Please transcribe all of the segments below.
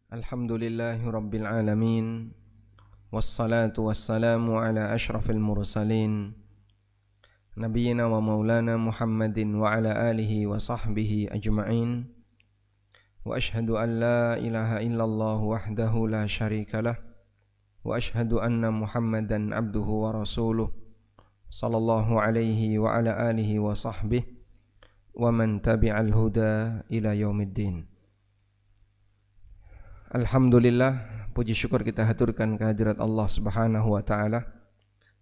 Alhamdulillahi Rabbil Alamin, wassalatu wassalamu ala ashrafil mursalin, Nabiyyina wa maulana Muhammadin wa ala alihi wa sahbihi ajma'in. Wa ashhadu an la ilaha illallah wahdahu la syarikalah, wa ashhadu anna Muhammadan abduhu wa rasuluh, sallallahu alaihi wa ala alihi wa sahbihi wa man tabi'al huda ila yaumiddin. Alhamdulillah, puji syukur kita haturkan kehadirat Allah Subhanahu wa taala.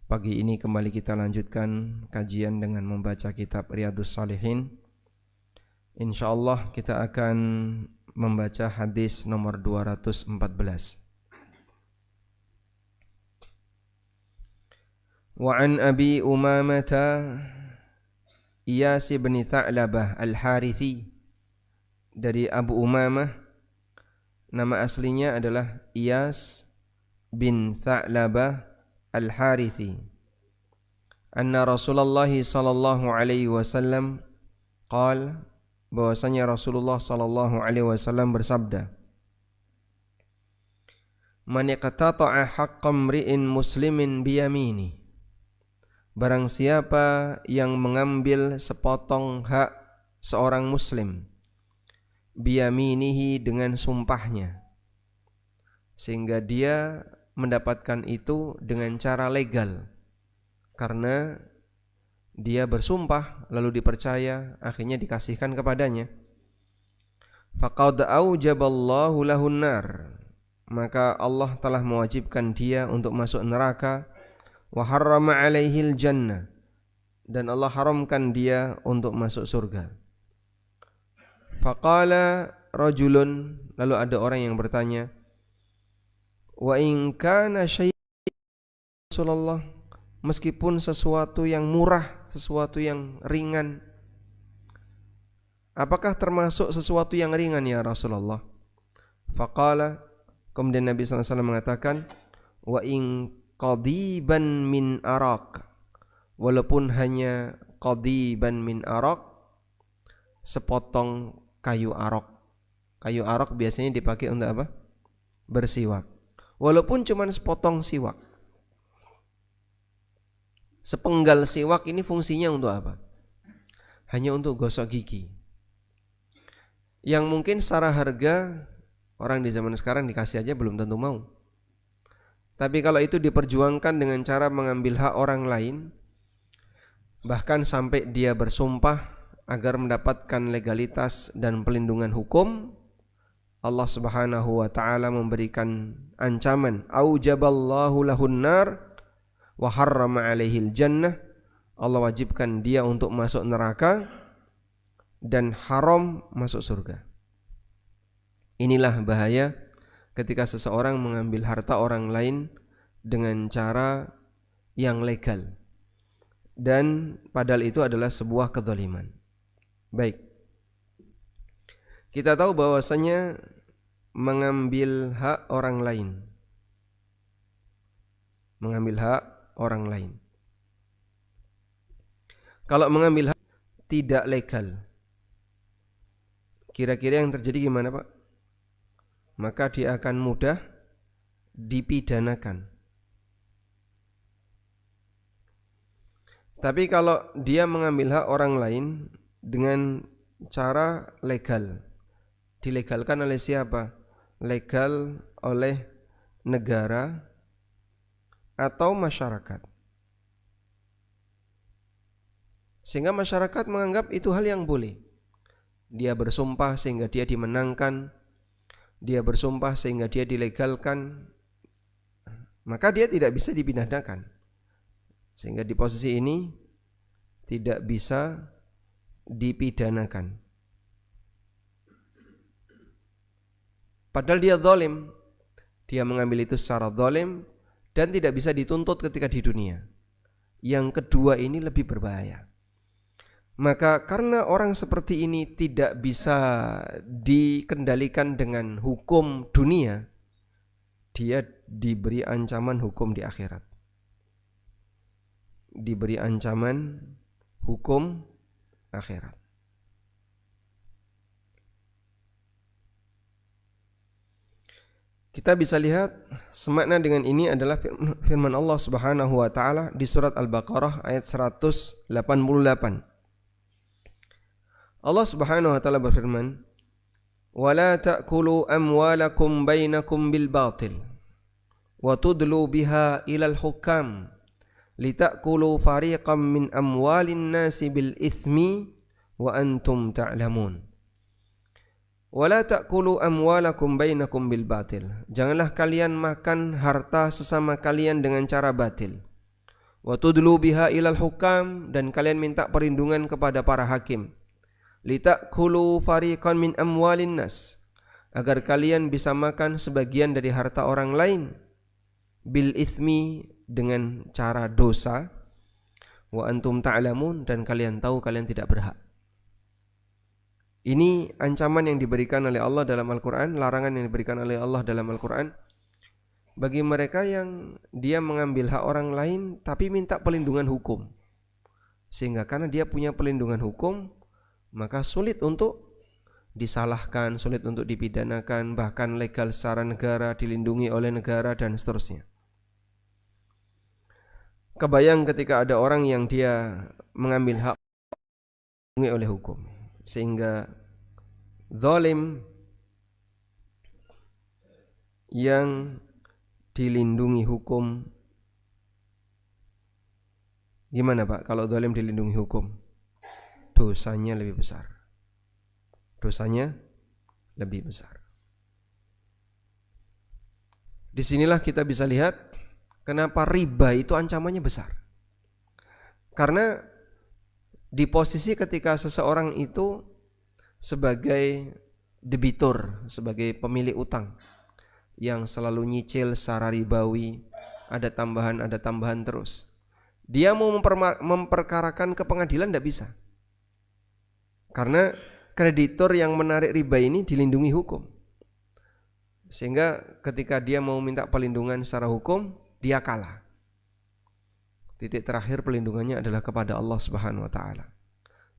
Pagi ini kembali kita lanjutkan kajian dengan membaca kitab Riyadhus Shalihin. Insyaallah kita akan membaca hadis nomor 214. Wa an Abi Umamah Iyas bin Tha'labah Al-Harithi, dari Abu Umamah, nama aslinya adalah Iyas bin Tha'labah Al-Harithi, anna Rasulullah sallallahu alaihi wasallam qala, bahwasanya Rasulullah sallallahu alaihi wasallam bersabda, man iqtata'a haqqam ri'in muslimin biyamini, barang siapa yang mengambil sepotong hak seorang muslim biyaminihi, dengan sumpahnya, sehingga dia mendapatkan itu dengan cara legal karena dia bersumpah lalu dipercaya, akhirnya dikasihkan kepadanya. Faqad aujaballahu lahun nar, maka Allah telah mewajibkan dia untuk masuk neraka. Wa harrama alaihil jannah, dan Allah haramkan dia untuk masuk surga. Faqala rajulun, lalu ada orang yang bertanya, wa in kana syai'an Rasulullah, meskipun sesuatu yang murah, sesuatu yang ringan, apakah termasuk sesuatu yang ringan ya Rasulullah? Faqala, kemudian Nabi SAW mengatakan, wa in qadiban min arak, walaupun hanya qadiban min arak, sepotong kayu arok. Kayu arok biasanya dipakai untuk apa? Bersiwak. Walaupun cuma sepotong siwak. Sepenggal siwak ini fungsinya untuk apa? Hanya untuk gosok gigi. Yang mungkin secara harga orang di zaman sekarang dikasih aja belum tentu mau. Tapi kalau itu diperjuangkan dengan cara mengambil hak orang lain, bahkan sampai dia bersumpah agar mendapatkan legalitas dan pelindungan hukum, Allah Subhanahu wa taala memberikan ancaman, aujaballahu lahun nar wa harrama alaihil jannah, Allah wajibkan dia untuk masuk neraka dan haram masuk surga. Inilah bahaya ketika seseorang mengambil harta orang lain dengan cara yang legal, dan padahal itu adalah sebuah kezaliman. Baik, kita tahu bahwasanya mengambil hak orang lain, kalau mengambil hak tidak legal, kira-kira yang terjadi gimana Pak? Maka dia akan mudah dipidanakan. Tapi kalau dia mengambil hak orang lain dengan cara legal, dilegalkan oleh siapa? Legal oleh negara atau masyarakat, sehingga masyarakat menganggap itu hal yang boleh. Dia bersumpah sehingga dia dimenangkan, dia bersumpah sehingga dia dilegalkan, maka dia tidak bisa dipidanakan. Sehingga di posisi ini tidak bisa dipidanakan. Padahal dia zalim, dia mengambil itu secara zalim dan tidak bisa dituntut ketika di dunia. Yang kedua ini lebih berbahaya. Maka karena orang seperti ini tidak bisa dikendalikan dengan hukum dunia, dia diberi ancaman hukum di akhirat. Diberi ancaman hukum akhirat. Kita bisa lihat semakna dengan ini adalah firman Allah Subhanahu wa taala di surat Al-Baqarah ayat 188. Allah Subhanahu wa taala berfirman, "Wa la ta'kulu amwalakum bainakum bil batil wa tudlu biha ilal hukam litakulu fariqam min amwalin nasi bil ithmi wa antum ta'lamun." Wala ta'kulu amwalakum bainakum bil batil. Janganlah kalian makan harta sesama kalian dengan cara batil. Wa tudlu biha ilal hukam, dan kalian minta perlindungan kepada para hakim. Litakulu fariqan min amwalin nas, agar kalian bisa makan sebagian dari harta orang lain. Bil ithmi, dengan cara dosa. Wa antum ta'lamun, dan kalian tahu kalian tidak berhak. Ini ancaman yang diberikan oleh Allah dalam Al-Quran, larangan yang diberikan oleh Allah dalam Al-Quran bagi mereka yang dia mengambil hak orang lain tapi minta pelindungan hukum. Sehingga karena dia punya pelindungan hukum, maka sulit untuk disalahkan, sulit untuk dipidanakan, bahkan legal secara negara, dilindungi oleh negara dan seterusnya. Kebayang ketika ada orang yang dia mengambil hak dilindungi oleh hukum, sehingga zalim yang dilindungi hukum. Gimana Pak kalau zalim dilindungi hukum? Dosanya lebih besar. Dosanya lebih besar. Disinilah kita bisa lihat kenapa riba itu ancamannya besar. Karena di posisi ketika seseorang itu sebagai debitur, sebagai pemilik utang yang selalu nyicil secara ribawi, ada tambahan terus. Dia mau memperkarakan ke pengadilan tidak bisa. Karena kreditor yang menarik riba ini dilindungi hukum. Sehingga ketika dia mau minta perlindungan secara hukum, dia kalah. Titik terakhir pelindungannya adalah kepada Allah Subhanahu wa taala.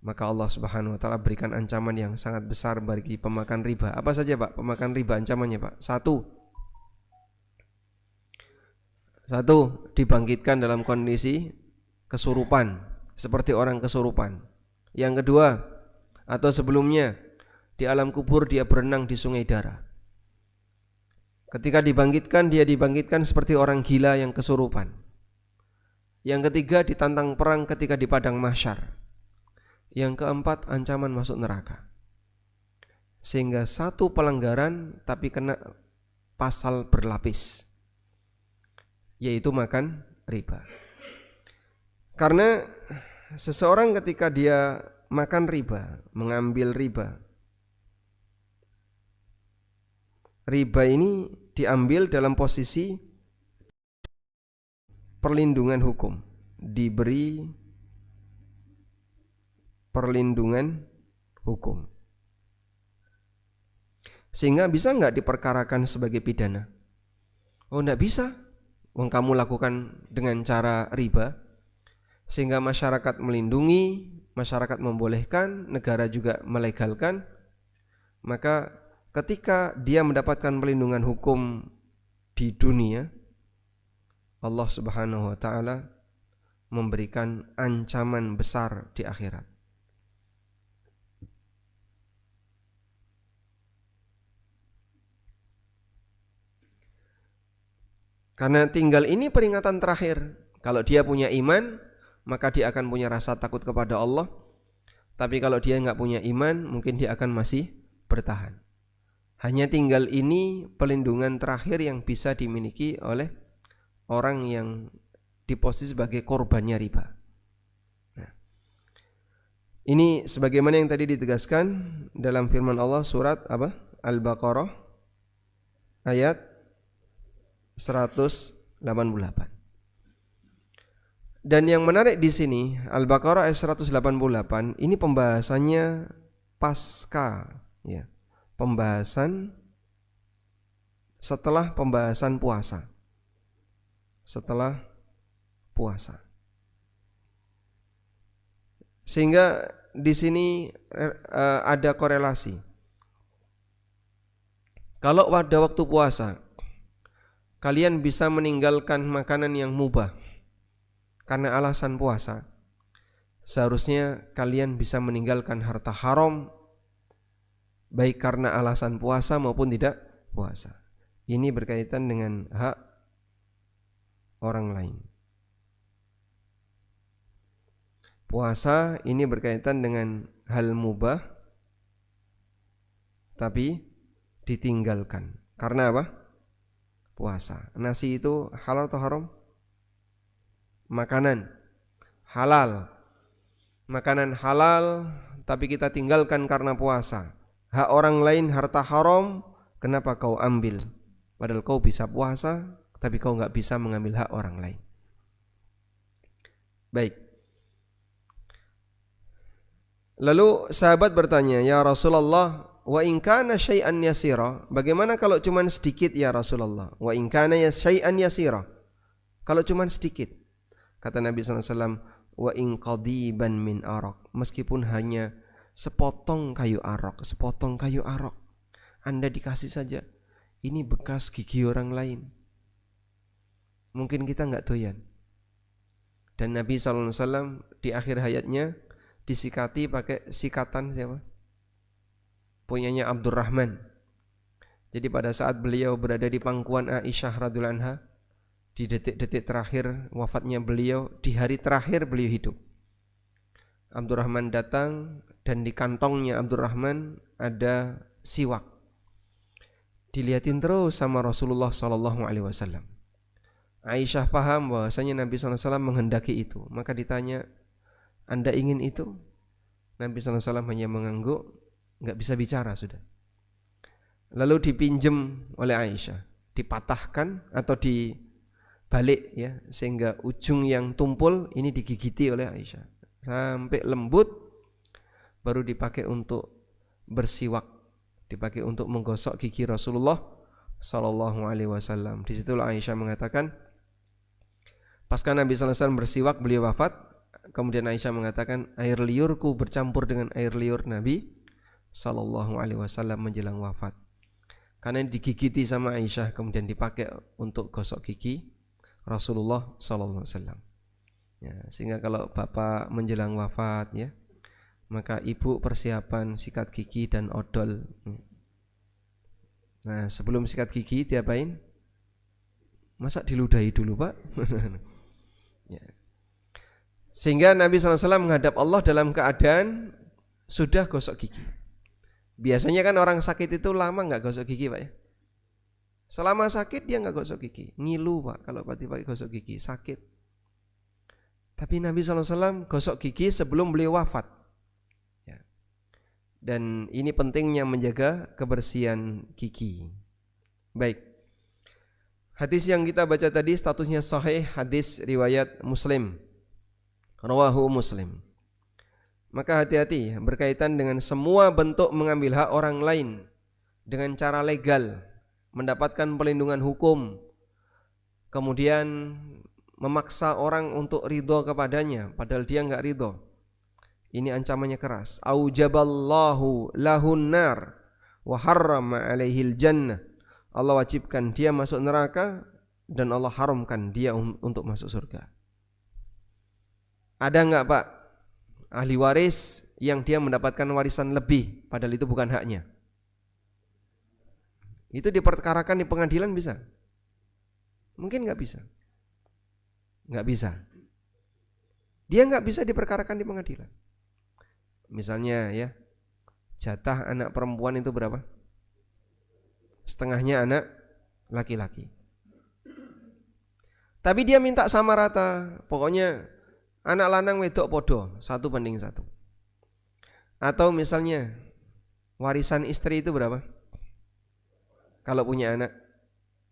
Maka Allah Subhanahu wa taala berikan ancaman yang sangat besar bagi pemakan riba. Apa saja Pak pemakan riba ancamannya Pak? Satu, dibangkitkan dalam kondisi kesurupan, seperti orang kesurupan. Yang kedua, atau sebelumnya, di alam kubur dia berenang di sungai darah. Ketika dibangkitkan, dia dibangkitkan seperti orang gila yang kesurupan. Yang ketiga, ditantang perang ketika di padang mahsyar. Yang keempat, ancaman masuk neraka. Sehingga satu pelanggaran tapi kena pasal berlapis, yaitu makan riba. Karena seseorang ketika dia makan riba, mengambil riba, riba ini diambil dalam posisi perlindungan hukum, diberi perlindungan hukum, sehingga bisa nggak diperkarakan sebagai pidana? Oh, nggak bisa. Wong kamu lakukan dengan cara riba, sehingga masyarakat melindungi, masyarakat membolehkan, negara juga melegalkan. Maka ketika dia mendapatkan perlindungan hukum di dunia, Allah Subhanahu wa taala memberikan ancaman besar di akhirat. Karena tinggal ini peringatan terakhir. Kalau dia punya iman, maka dia akan punya rasa takut kepada Allah. Tapi kalau dia enggak punya iman, mungkin dia akan masih bertahan. Hanya tinggal ini pelindungan terakhir yang bisa dimiliki oleh orang yang di posisi sebagai korbannya riba. Nah, ini sebagaimana yang tadi ditegaskan dalam firman Allah surat apa? Al-Baqarah ayat 188. Dan yang menarik di sini Al-Baqarah ayat 188 ini pembahasannya pasca, ya, pembahasan setelah pembahasan puasa. Setelah puasa. Sehingga di sini ada korelasi. Kalau pada waktu puasa kalian bisa meninggalkan makanan yang mubah karena alasan puasa, seharusnya kalian bisa meninggalkan harta haram baik karena alasan puasa maupun tidak puasa. Ini berkaitan dengan hak orang lain. Puasa ini berkaitan dengan hal mubah tapi ditinggalkan. Karena apa? Puasa. Nasi itu halal atau haram? Makanan halal. Makanan halal tapi kita tinggalkan karena puasa. Hak orang lain harta haram, kenapa kau ambil? Padahal kau bisa puasa tapi kau enggak bisa mengambil hak orang lain. Baik. Lalu sahabat bertanya, "Ya Rasulullah, wa in kana syai'an yasira?" Bagaimana kalau cuman sedikit ya Rasulullah? Wa in kana syai'an yasira. Kalau cuman sedikit. Kata Nabi sallallahu alaihi wasallam, "Wa in qadiban min araq." Meskipun hanya sepotong kayu arok. Anda dikasih saja. Ini bekas gigi orang lain. Mungkin kita enggak doyan. Dan Nabi sallallahu alaihi wasallam di akhir hayatnya disikati pakai sikatan siapa? Punyanya Abdurrahman. Jadi pada saat beliau berada di pangkuan Aisyah radhiyallahu anha, di detik-detik terakhir wafatnya beliau, di hari terakhir beliau hidup, Abdurrahman datang dan di kantongnya Abdurrahman ada siwak. Dilihatin terus sama Rasulullah sallallahu alaihi wasallam. Aisyah paham bahwasanya Nabi sallallahu alaihi wasallam menghendaki itu, maka ditanya, "Anda ingin itu?" Nabi sallallahu alaihi wasallam hanya mengangguk, enggak bisa bicara sudah. Lalu dipinjam oleh Aisyah, dipatahkan atau dibalik ya, sehingga ujung yang tumpul ini digigiti oleh Aisyah sampai lembut, baru dipakai untuk bersiwak, dipakai untuk menggosok gigi Rasulullah sallallahu alaihi wasallam. Di situlah Aisyah mengatakan, pasca Nabi sallallahu alaihi wasallam bersiwak beliau wafat. Kemudian Aisyah mengatakan, air liurku bercampur dengan air liur Nabi sallallahu alaihi wasallam menjelang wafat. Karena digigiti sama Aisyah kemudian dipakai untuk gosok gigi Rasulullah sallallahu alaihi wasallam. Ya, sehingga kalau bapak menjelang wafat ya, maka ibu persiapan sikat gigi dan odol. Nah, sebelum sikat gigi diapain? Masa diludahi dulu, Pak? Ya. Sehingga Nabi SAW menghadap Allah dalam keadaan sudah gosok gigi. Biasanya kan orang sakit itu lama nggak gosok gigi, Pak ya. Selama sakit dia nggak gosok gigi, ngilu Pak kalau pakai gosok gigi, sakit. Tapi Nabi SAW gosok gigi sebelum beliau wafat. Ya. Dan ini pentingnya menjaga kebersihan gigi. Baik. Hadis yang kita baca tadi statusnya sahih, hadis riwayat Muslim. Rawahu Muslim. Maka hati-hati berkaitan dengan semua bentuk mengambil hak orang lain dengan cara legal, mendapatkan perlindungan hukum, kemudian memaksa orang untuk ridho kepadanya padahal dia enggak ridho. Ini ancamannya keras. Aujaballahu lahun nar wa harrama alaihil jannah. Allah wajibkan dia masuk neraka dan Allah haramkan dia untuk masuk surga. Ada enggak Pak ahli waris yang dia mendapatkan warisan lebih padahal itu bukan haknya? Itu diperkarakan di pengadilan bisa? Mungkin enggak bisa. Enggak bisa. Dia enggak bisa diperkarakan di pengadilan. Misalnya ya, jatah anak perempuan itu berapa? Setengahnya anak laki-laki. Tapi dia minta sama rata, pokoknya anak lanang wedok podo 1:1. Atau misalnya warisan istri itu berapa? Kalau punya anak,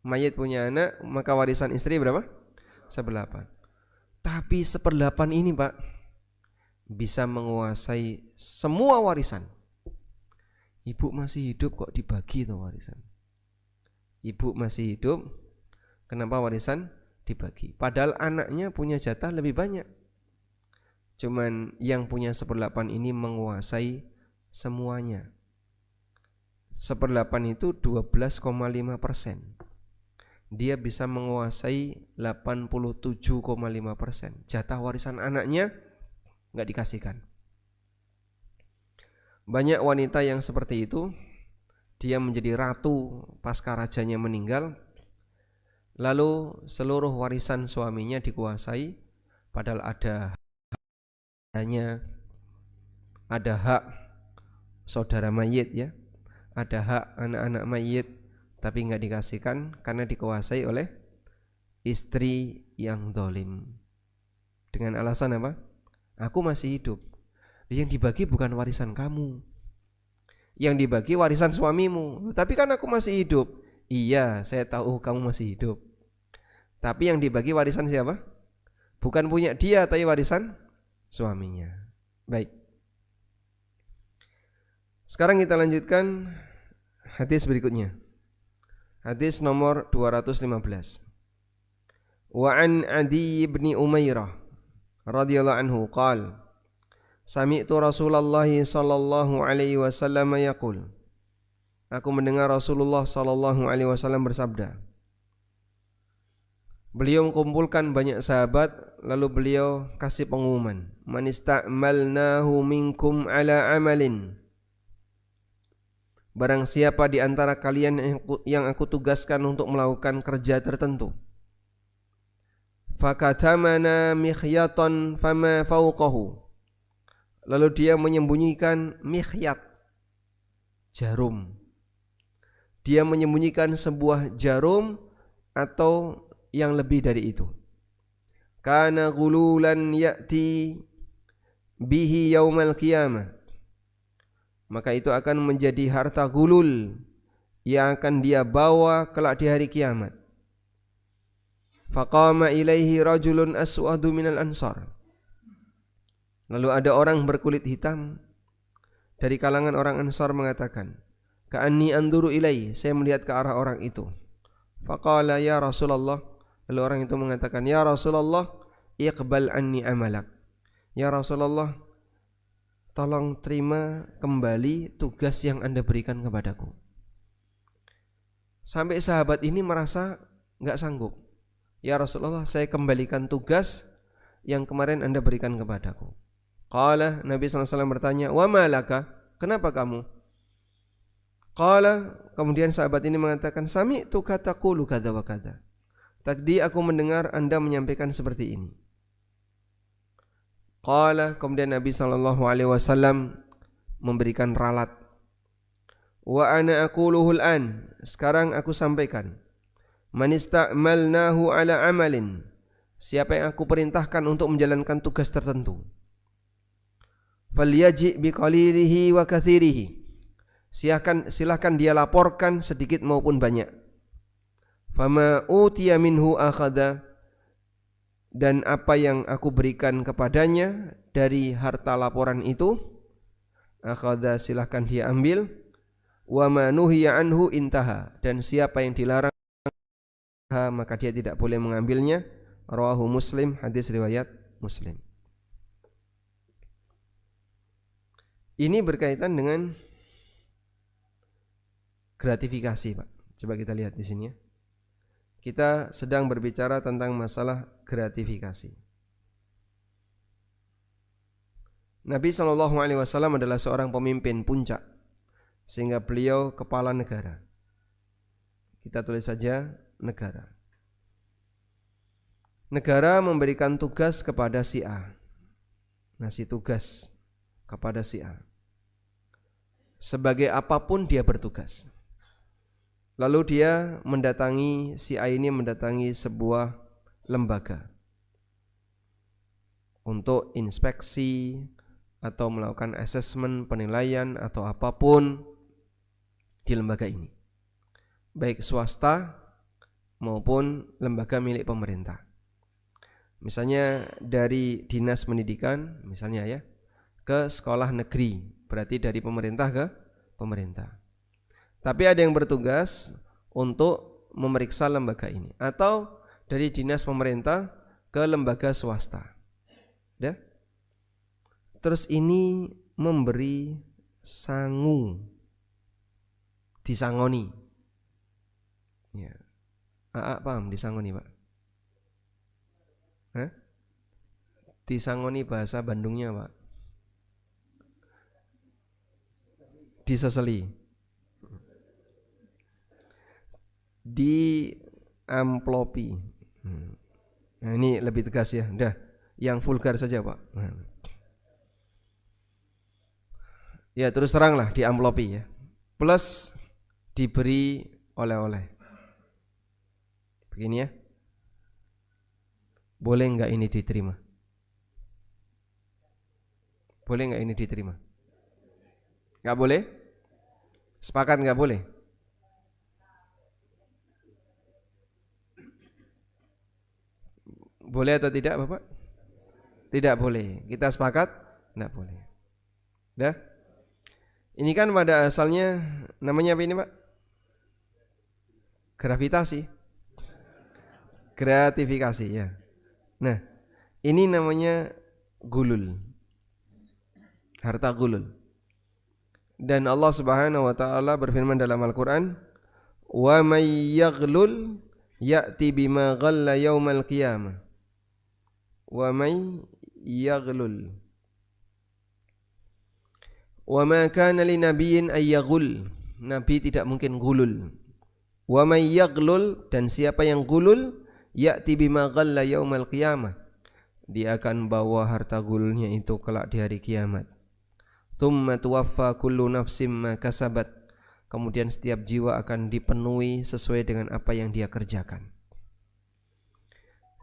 mayit punya anak, maka warisan istri berapa? 1/8. Tapi 1/8 ini Pak bisa menguasai semua warisan. Ibu masih hidup kok dibagi tuh warisan. Ibu masih hidup, kenapa warisan dibagi? Padahal anaknya punya jatah lebih banyak. Cuman yang punya 1/8 ini menguasai semuanya. 1/8 itu 12,5%. Dia bisa menguasai 87,5%. Jatah warisan anaknya nggak dikasihkan. Banyak wanita yang seperti itu. Dia menjadi ratu pasca rajanya meninggal, lalu seluruh warisan suaminya dikuasai, padahal ada hak saudara mayit ya, ada hak anak-anak mayit, tapi nggak dikasihkan karena dikuasai oleh istri yang zalim. Dengan alasan apa? Aku masih hidup. Yang dibagi bukan warisan kamu, yang dibagi warisan suamimu. Tapi kan aku masih hidup. Iya, saya tahu kamu masih hidup. Tapi yang dibagi warisan siapa? Bukan punya dia, tapi warisan suaminya. Baik. Sekarang kita lanjutkan hadis berikutnya. Hadis nomor 215. Wa an Adi bin Umairah radhiyallahu anhu qala Sami'tu Rasulullah sallallahu alaihi wasallam yaqul. Aku mendengar Rasulullah sallallahu alaihi wasallam bersabda. Beliau mengumpulkan banyak sahabat, lalu beliau kasih pengumuman, "Man ista'malnahu minkum ala amalin." Barang siapa di antara kalian yang aku tugaskan untuk melakukan kerja tertentu, fakatamana mikhyatan fama fawqahu, lalu dia menyembunyikan mikhyat, jarum. Dia menyembunyikan sebuah jarum atau yang lebih dari itu. Kana gululan ya'ti bihi yaumal qiyamah. Maka itu akan menjadi harta gulul yang akan dia bawa kelak di hari kiamat. Faqama ilaihi rajulun aswadu minal ansar. Lalu ada orang berkulit hitam dari kalangan orang Ansar mengatakan, "Ka'anni anduru ilai," saya melihat ke arah orang itu. Faqala ya Rasulullah, lalu orang itu mengatakan, "Ya Rasulullah, iqbal anni amalak." Ya Rasulullah, tolong terima kembali tugas yang Anda berikan kepadaku. Sampai sahabat ini merasa enggak sanggup. Ya Rasulullah, saya kembalikan tugas yang kemarin Anda berikan kepadaku. Qala, Nabi SAW bertanya, "Wa ma laka?" Kenapa kamu? Qala, kemudian sahabat ini mengatakan, "Sami'tu taqulu kadza wa kadza." Tadi aku mendengar Anda menyampaikan seperti ini. Qala, kemudian Nabi SAW memberikan ralat. Wa ana aquluhul an, sekarang aku sampaikan. Man ista'malnahu ala amalin, siapa yang aku perintahkan untuk menjalankan tugas tertentu, falyaji biqalilihi wa katsirihi, silahkan dia laporkan sedikit maupun banyak. Fama utiya minhu akhadha, dan apa yang aku berikan kepadanya dari harta laporan itu, akhadha silahkan dia ambil. Wa ma nuhiya anhu intaha, dan siapa yang dilarang maka dia tidak boleh mengambilnya. Rawahu Muslim, hadis riwayat Muslim. Ini berkaitan dengan gratifikasi, Pak. Coba kita lihat di sini ya. Kita sedang berbicara tentang masalah gratifikasi. Nabi SAW adalah seorang pemimpin puncak, sehingga beliau kepala negara. Kita tulis saja negara. Negara memberikan tugas kepada si A, ngasih tugas kepada si A. Sebagai apapun dia bertugas. Lalu dia mendatangi, si A ini mendatangi sebuah lembaga untuk inspeksi atau melakukan asesmen, penilaian atau apapun di lembaga ini, baik swasta maupun lembaga milik pemerintah. Misalnya dari dinas pendidikan, misalnya ya, ke sekolah negeri, berarti dari pemerintah ke pemerintah. Tapi ada yang bertugas untuk memeriksa lembaga ini, atau dari dinas pemerintah ke lembaga swasta. Ya? terus ini memberi sangu, disangoni. Ya. Paham disangoni, Pak? Hah? Disangoni bahasa Bandungnya, Pak. Diseseli. Di amplopi. Nah, ini lebih tegas ya. Udah, yang vulgar saja, Pak. Ya, terus teranglah di amplopi ya. Plus diberi oleh-oleh. Begini ya. Boleh enggak ini diterima? Boleh enggak ini diterima? Enggak boleh? Sepakat enggak boleh? Boleh atau tidak, Bapak? Tidak boleh. Kita sepakat? Enggak boleh. Dah? Ini kan pada asalnya namanya apa ini, Pak? Gravitasi. Gratifikasi ya. Nah, ini namanya gulul. Harta gulul. Dan Allah Subhanahu wa taala berfirman dalam Al-Qur'an, "Wa may yaghlul ya'ti bima ghalla yaumal qiyamah." Wa may yaghlul. Wa ma kana li nabiyyin ay yaghul. Nabi tidak mungkin gulul. Wa may yaghlul, dan siapa yang gulul, ya'ti bima ghalla yaumal qiyamah. Dia akan bawa harta gululnya itu kelak di hari kiamat. Tsumma tuwaffa kullu nafsin ma kasabat. Kemudian setiap jiwa akan dipenuhi sesuai dengan apa yang dia kerjakan.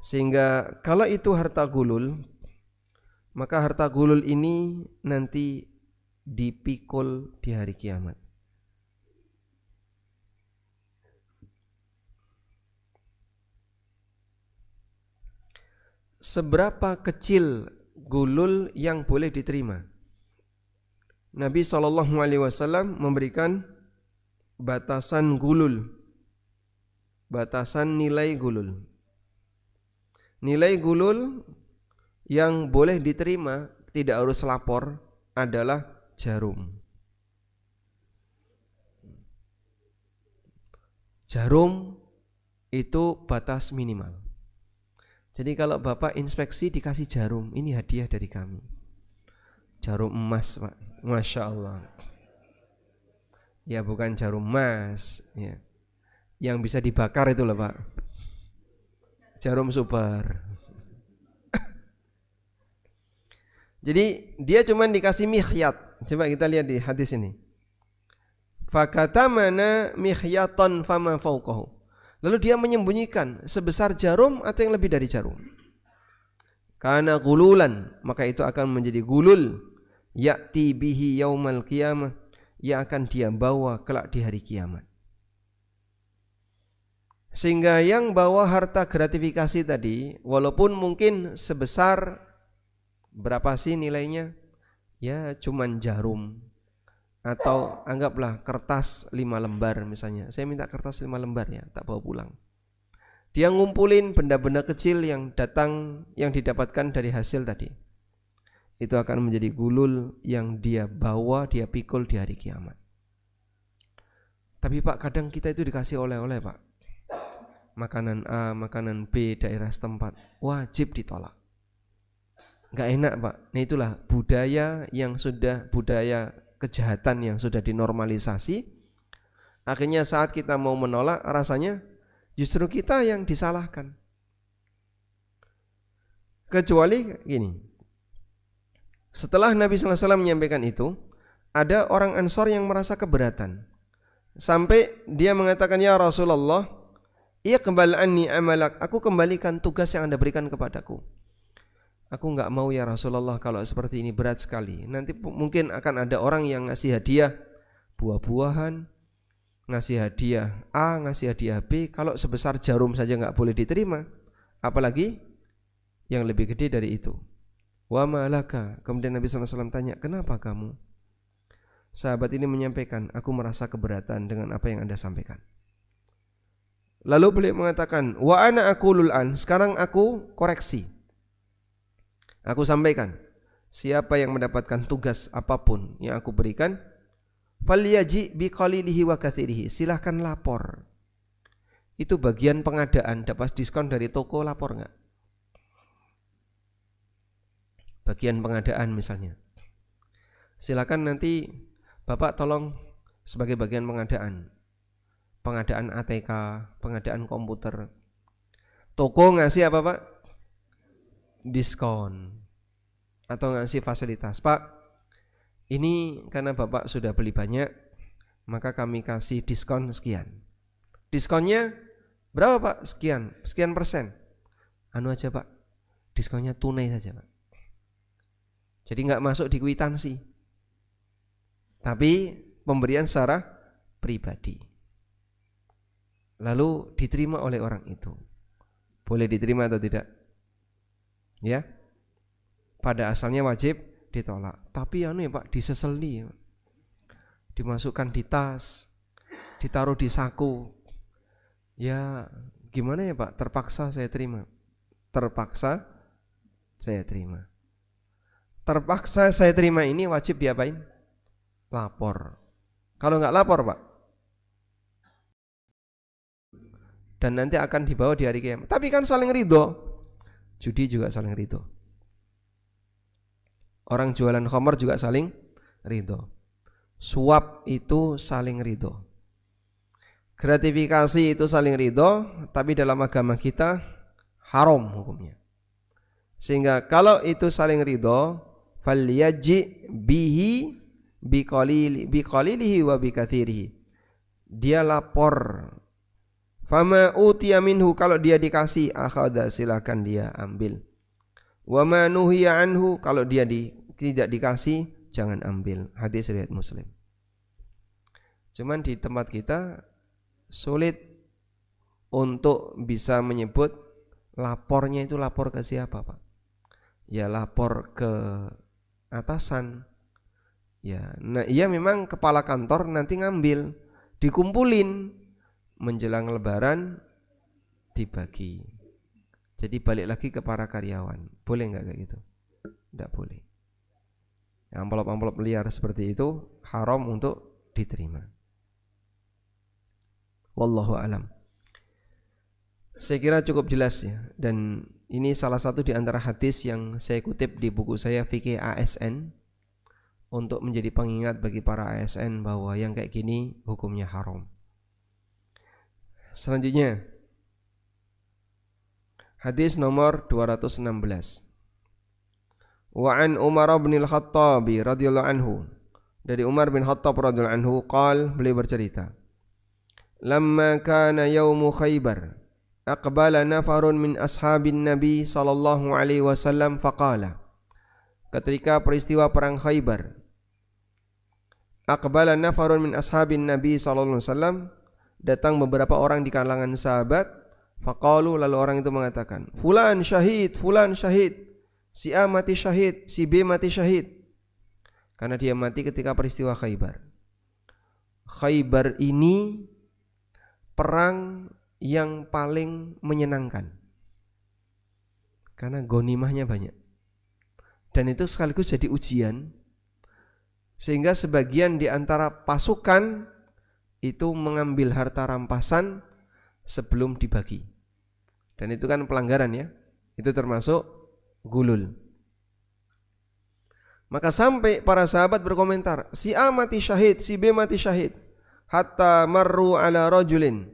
Sehingga kalau itu harta gulul, maka harta gulul ini nanti dipikul di hari kiamat. Seberapa kecil gulul yang boleh diterima? Nabi SAW memberikan batasan gulul, batasan nilai gulul. Nilai gulul yang boleh diterima, tidak harus lapor, adalah jarum. Jarum itu batas minimal. Jadi kalau Bapak inspeksi dikasih jarum, ini hadiah dari kami. Jarum emas, Pak. Masya Allah. Ya bukan jarum emas ya. Yang bisa dibakar itu loh, Pak. Jarum super. Jadi dia cuma dikasih mikhyat. Coba kita lihat di hadis ini. Fakatamana mikhyatan fama fauqahu. Lalu dia menyembunyikan sebesar jarum atau yang lebih dari jarum. Karena gululan, maka itu akan menjadi gulul. Ya'ti bihi yaumal qiyamah, yang akan dia bawa kelak di hari kiamat. Sehingga yang bawa harta gratifikasi tadi, walaupun mungkin sebesar berapa sih nilainya? Ya cuman jarum. Atau anggaplah kertas 5 lembar misalnya. Saya minta kertas 5 lembar ya, tak bawa pulang. Dia ngumpulin benda-benda kecil yang didapatkan dari hasil tadi. Itu akan menjadi gulul yang dia bawa, dia pikul di hari kiamat. Tapi Pak, kadang kita itu dikasih oleh-oleh, Pak. Makanan A, makanan B daerah setempat, wajib ditolak. Enggak enak, Pak. Nah itulah budaya kejahatan yang sudah dinormalisasi. Akhirnya saat kita mau menolak, rasanya justru kita yang disalahkan. Kecuali gini, setelah Nabi SAW menyampaikan itu, ada orang Ansor yang merasa keberatan. Sampai dia mengatakan, ya Rasulullah, iqbal anni amalak, aku kembalikan tugas yang Anda berikan kepadaku. Aku enggak mau ya Rasulullah, kalau seperti ini berat sekali. Nanti mungkin akan ada orang yang ngasih hadiah buah-buahan, ngasih hadiah A, ngasih hadiah B. Kalau sebesar jarum saja enggak boleh diterima, apalagi yang lebih gede dari itu. Wa malaka. Kemudian Nabi SAW tanya, kenapa kamu? Sahabat ini menyampaikan, aku merasa keberatan dengan apa yang Anda sampaikan. Lalu beliau mengatakan, wa ana aqulul an, sekarang aku koreksi. Aku sampaikan, siapa yang mendapatkan tugas apapun yang aku berikan, falyaji biqalilihi wa katsirihi, silahkan lapor. Itu bagian pengadaan, dapat diskon dari toko, lapor enggak? Bagian pengadaan misalnya, silakan nanti Bapak tolong sebagai bagian pengadaan ATK, pengadaan komputer. Toko ngasih apa Pak? Diskon atau ngasih fasilitas. Pak, ini karena Bapak sudah beli banyak, maka kami kasih diskon sekian. Diskonnya berapa Pak? Sekian persen. Anu aja Pak, diskonnya tunai saja Pak. Jadi nggak masuk di kwitansi, tapi pemberian secara pribadi. Lalu diterima oleh orang itu. Boleh diterima atau tidak? Ya. Pada asalnya wajib ditolak. Tapi anu ya Pak, diseseli. Dimasukkan di tas, ditaruh di saku. Ya, gimana ya Pak? Terpaksa saya terima. Terpaksa saya terima. Terpaksa saya terima ini wajib diapain? Lapor. Kalau nggak lapor Pak, dan nanti akan dibawa di hari kiamat. Tapi kan saling ridho. Judi juga saling ridho. Orang jualan khamar juga saling ridho. Suap itu saling ridho. Gratifikasi itu saling ridho. Tapi dalam agama kita haram hukumnya. Sehingga kalau itu saling ridho, falyaji bihi biqalilihi wa bikatsirihi, dia lapor. Fama utiya minhu, kalau dia dikasih, akhadha, silakan dia ambil. Wa ma nuhiya anhu, kalau dia tidak dikasih, jangan ambil. Hadis riwayat Muslim. Cuman di tempat kita sulit untuk bisa menyebut lapornya itu lapor ke siapa Pak? Ya lapor ke atasan. Ya, nah iya memang kepala kantor nanti ngambil, dikumpulin, menjelang lebaran dibagi. Jadi balik lagi ke para karyawan. Boleh enggak kayak gitu? Enggak boleh. Amplop-amplop liar seperti itu haram untuk diterima. Wallahu alam. Saya kira cukup jelas ya. Dan ini salah satu di antara hadis yang saya kutip di buku saya Fikih ASN, untuk menjadi pengingat bagi para ASN bahwa yang kayak gini hukumnya haram. Selanjutnya hadis nomor 216. Wa an Umar bin Al-Khattab radhiyallahu anhu, dari Umar bin Khattab radhiyallahu anhu beliau bercerita, lamma kana yaumu Khaybar aqbala nafarun min ashabin Nabi sallallahu alaihi wasallam faqala, ketika peristiwa perang Khaybar, aqbala nafarun min ashabin Nabi sallallahu alaihi wasallam, datang beberapa orang di kalangan sahabat, faqalu, lalu orang itu mengatakan, fulan syahid, si A mati syahid, si B mati syahid, karena dia mati ketika peristiwa Khaybar. Khaybar ini perang yang paling menyenangkan karena ghanimahnya banyak, dan itu sekaligus jadi ujian, sehingga sebagian di antara pasukan itu mengambil harta rampasan sebelum dibagi, dan itu kan pelanggaran ya, itu termasuk gulul. Maka sampai para sahabat berkomentar, si A mati syahid, si B mati syahid, hatta marru ala rajulin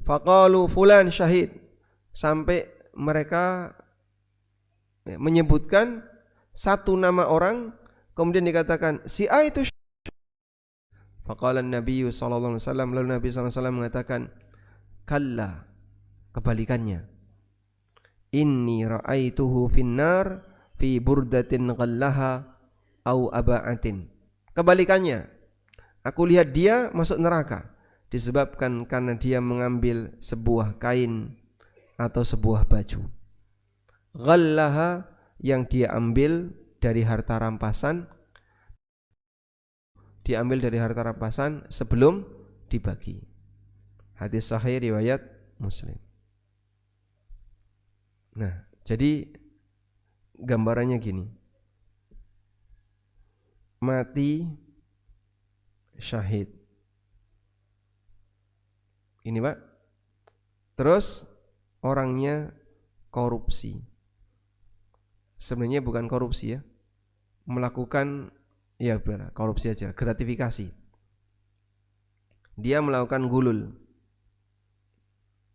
faqalu fulan syahid, sampai mereka menyebutkan satu nama orang, kemudian dikatakan si A itu syahid. Faqala Nabi sallallahu alaihi wasallam, lalu Nabi sallallahu alaihi wasallam mengatakan, kalla, kebalikannya, inni ra'aituhu finnar fi burdatin ghallaha au aba'atin, kebalikannya, aku lihat dia masuk neraka disebabkan karena dia mengambil sebuah kain atau sebuah baju. Ghallaha, yang dia ambil dari harta rampasan, diambil dari harta rampasan sebelum dibagi. Hadis sahih riwayat Muslim. Nah, jadi gambarannya gini, mati syahid. Ini Pak. Terus orangnya korupsi. Sebenarnya bukan korupsi ya. Melakukan ya benar, korupsi aja, gratifikasi. Dia melakukan gulul.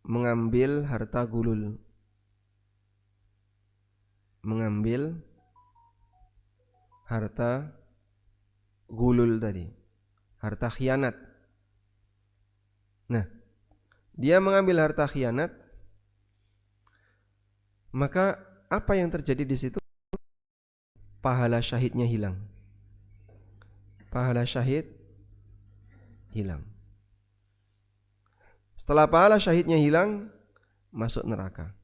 Mengambil harta gulul. Mengambil harta gulul tadi. Harta khianat. Nah, dia mengambil harta khianat, maka apa yang terjadi di situ? Pahala syahidnya hilang. Pahala syahid hilang. Setelah pahala syahidnya hilang, masuk neraka.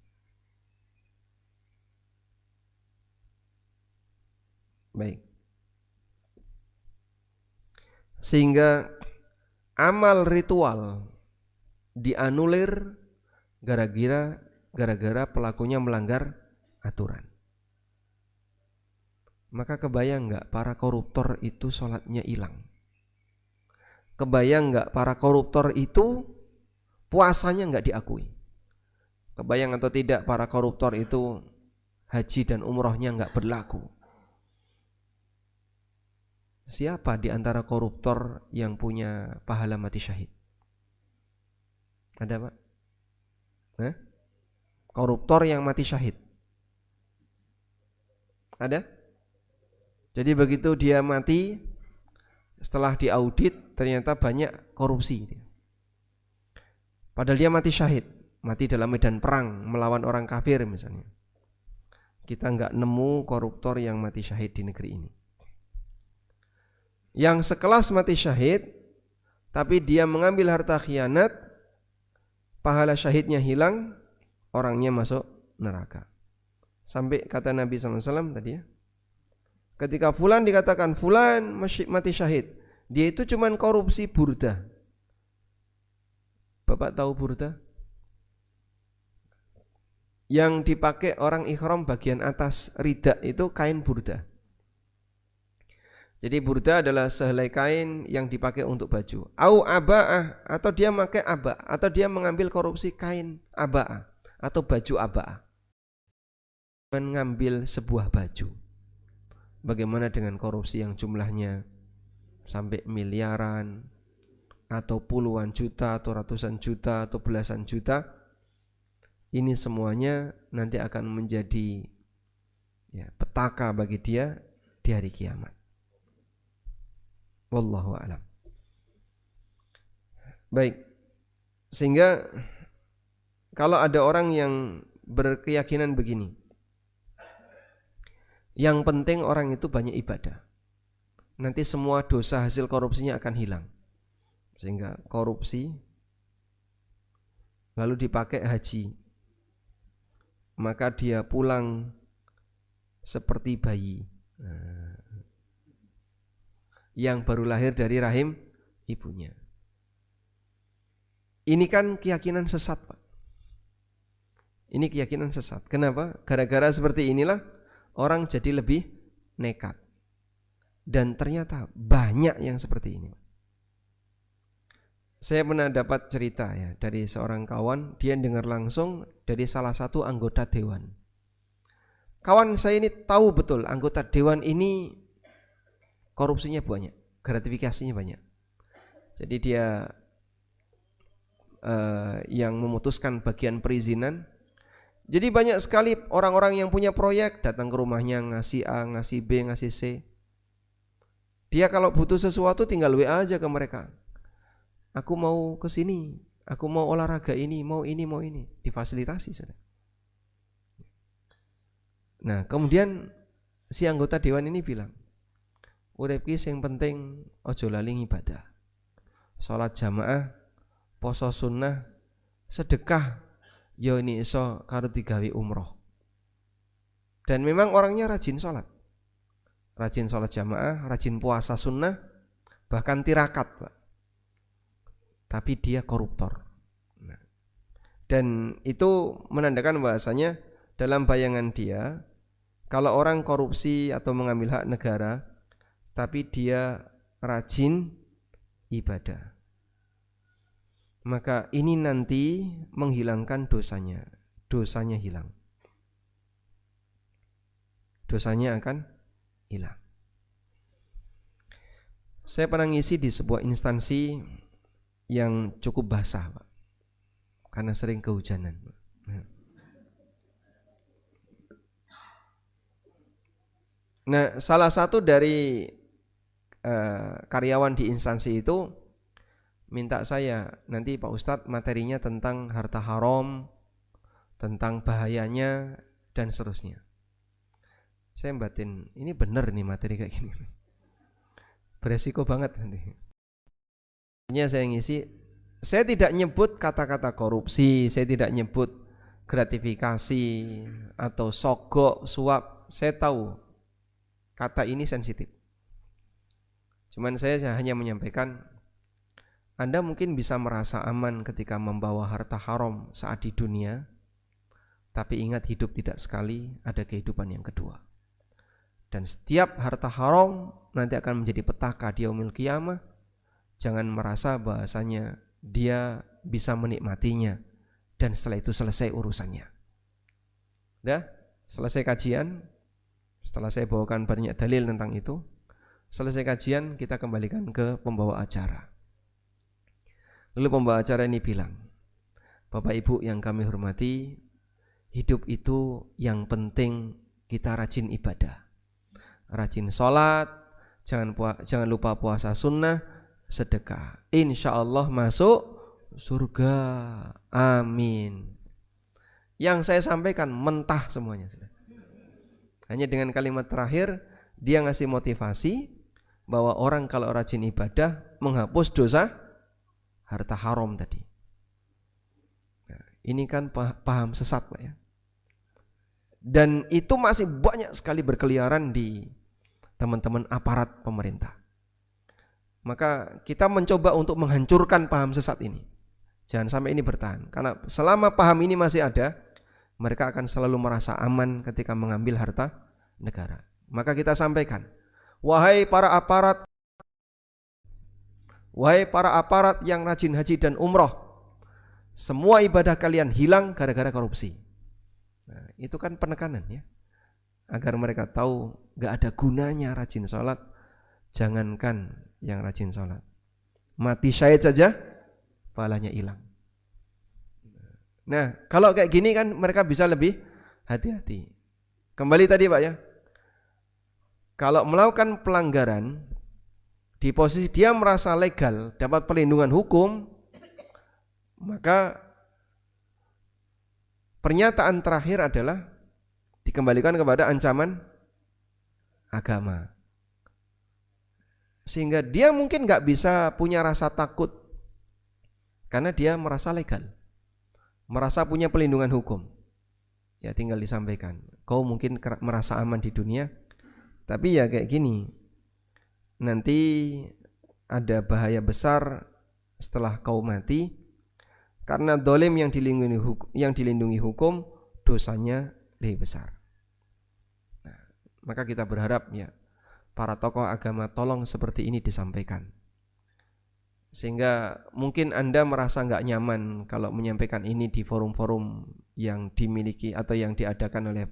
Baik. Sehingga amal ritual dianulir gara-gara pelakunya melanggar aturan. Maka kebayang nggak para koruptor itu sholatnya hilang? Kebayang nggak para koruptor itu puasanya nggak diakui? Kebayang atau tidak para koruptor itu haji dan umrohnya nggak berlaku? Siapa di antara koruptor yang punya pahala mati syahid? Ada Pak? Koruptor yang mati syahid ada? Jadi begitu dia mati, setelah diaudit ternyata banyak korupsi. Padahal dia mati syahid, mati dalam medan perang melawan orang kafir misalnya. Kita nggak nemu koruptor yang mati syahid di negeri ini. Yang sekelas mati syahid, tapi dia mengambil harta khianat, pahala syahidnya hilang, orangnya masuk neraka. Sampai kata Nabi SAW tadi ya, ketika fulan dikatakan fulan mati syahid, dia itu cuman korupsi burda. Bapak tahu burda? Yang dipakai orang ikhram bagian atas rida itu kain burda. Jadi burda adalah sehelai kain yang dipakai untuk baju. Au aba'ah, atau dia pakai aba, atau dia mengambil korupsi kain aba'ah atau baju aba'ah. Mengambil sebuah baju. Bagaimana dengan korupsi yang jumlahnya sampai miliaran atau puluhan juta atau ratusan juta atau belasan juta? Ini semuanya nanti akan menjadi petaka bagi dia di hari kiamat. Wallahu a'lam. Baik. Sehingga kalau ada orang yang berkeyakinan begini, yang penting orang itu banyak ibadah, nanti semua dosa hasil korupsinya akan hilang. Sehingga korupsi lalu dipakai haji, maka dia pulang seperti bayi yang baru lahir dari rahim ibunya. Ini kan keyakinan sesat, Pak. Ini keyakinan sesat. Kenapa? Gara-gara seperti inilah orang jadi lebih nekat. Dan ternyata banyak yang seperti ini. Saya pernah dapat cerita ya dari seorang kawan, dia dengar langsung dari salah satu anggota dewan. Kawan saya ini tahu betul anggota dewan ini korupsinya banyak, gratifikasinya banyak. Jadi dia yang memutuskan bagian perizinan. Jadi banyak sekali orang-orang yang punya proyek datang ke rumahnya, ngasih A, ngasih B, ngasih C. Dia kalau butuh sesuatu tinggal WA aja ke mereka. Aku mau ke sini, aku mau olahraga ini, mau ini, difasilitasi sudah. Nah, kemudian si anggota dewan ini bilang, urip ki sing penting ojo lali ibadah. Salat jamaah, poso sunnah, sedekah, ya ini iso karo digawe umroh. Dan memang orangnya rajin sholat. Rajin sholat jamaah, rajin puasa sunnah, bahkan tirakat, Pak. Tapi dia koruptor. Nah, dan itu menandakan bahasanya dalam bayangan dia, kalau orang korupsi atau mengambil hak negara, tapi dia rajin ibadah. Maka ini nanti menghilangkan dosanya. Dosanya hilang. Dosanya akan hilang. Saya pernah ngisi di sebuah instansi yang cukup basah, Pak, karena sering kehujanan. Nah, salah satu dari karyawan di instansi itu minta saya, nanti Pak Ustadz materinya tentang harta haram, tentang bahayanya, dan seterusnya. Saya batin, ini benar nih materi kayak gini, beresiko banget nanti. Saya ngisi, saya tidak nyebut kata-kata korupsi, saya tidak nyebut gratifikasi atau sogok, suap. Saya tahu kata ini sensitif. Cuman saya hanya menyampaikan, Anda mungkin bisa merasa aman ketika membawa harta haram saat di dunia, tapi ingat hidup tidak sekali, ada kehidupan yang kedua. Dan setiap harta haram nanti akan menjadi petaka di yaumil qiyamah. Jangan merasa bahasanya dia bisa menikmatinya dan setelah itu selesai urusannya. Udah, selesai kajian. Setelah saya bawakan banyak dalil tentang itu, selesai kajian kita kembalikan ke pembawa acara. Lalu pembawa acara ini bilang, Bapak Ibu yang kami hormati, hidup itu yang penting kita rajin ibadah, rajin sholat, jangan lupa puasa sunnah, sedekah. Insya Allah masuk surga. Amin. Yang saya sampaikan mentah semuanya sudah. Hanya dengan kalimat terakhir dia ngasih motivasi bahwa orang kalau rajin ibadah menghapus dosa harta haram tadi. Nah, ini kan paham sesat, Pak, ya. Dan itu masih banyak sekali berkeliaran di teman-teman aparat pemerintah. Maka kita mencoba untuk menghancurkan paham sesat ini. Jangan sampai ini bertahan. Karena selama paham ini masih ada, mereka akan selalu merasa aman ketika mengambil harta negara. Maka kita sampaikan, wahai para aparat yang rajin haji dan umroh, semua ibadah kalian hilang gara-gara korupsi. Nah, itu kan penekanan, ya, agar mereka tahu gak ada gunanya rajin sholat. Jangankan yang rajin sholat, mati syahid saja pahalanya hilang. Nah, kalau kayak gini kan mereka bisa lebih hati-hati. Kembali tadi, Pak, ya, kalau melakukan pelanggaran di posisi dia merasa legal, dapat perlindungan hukum, maka pernyataan terakhir adalah dikembalikan kepada ancaman agama. Sehingga dia mungkin gak bisa punya rasa takut karena dia merasa legal, merasa punya perlindungan hukum. Ya tinggal disampaikan, kau mungkin merasa aman di dunia, tapi ya kayak gini, nanti ada bahaya besar setelah kau mati, karena dolim yang dilindungi hukum dosanya lebih besar. Nah, maka kita berharap, ya, para tokoh agama tolong seperti ini disampaikan, sehingga mungkin Anda merasa nggak nyaman kalau menyampaikan ini di forum-forum yang dimiliki atau yang diadakan oleh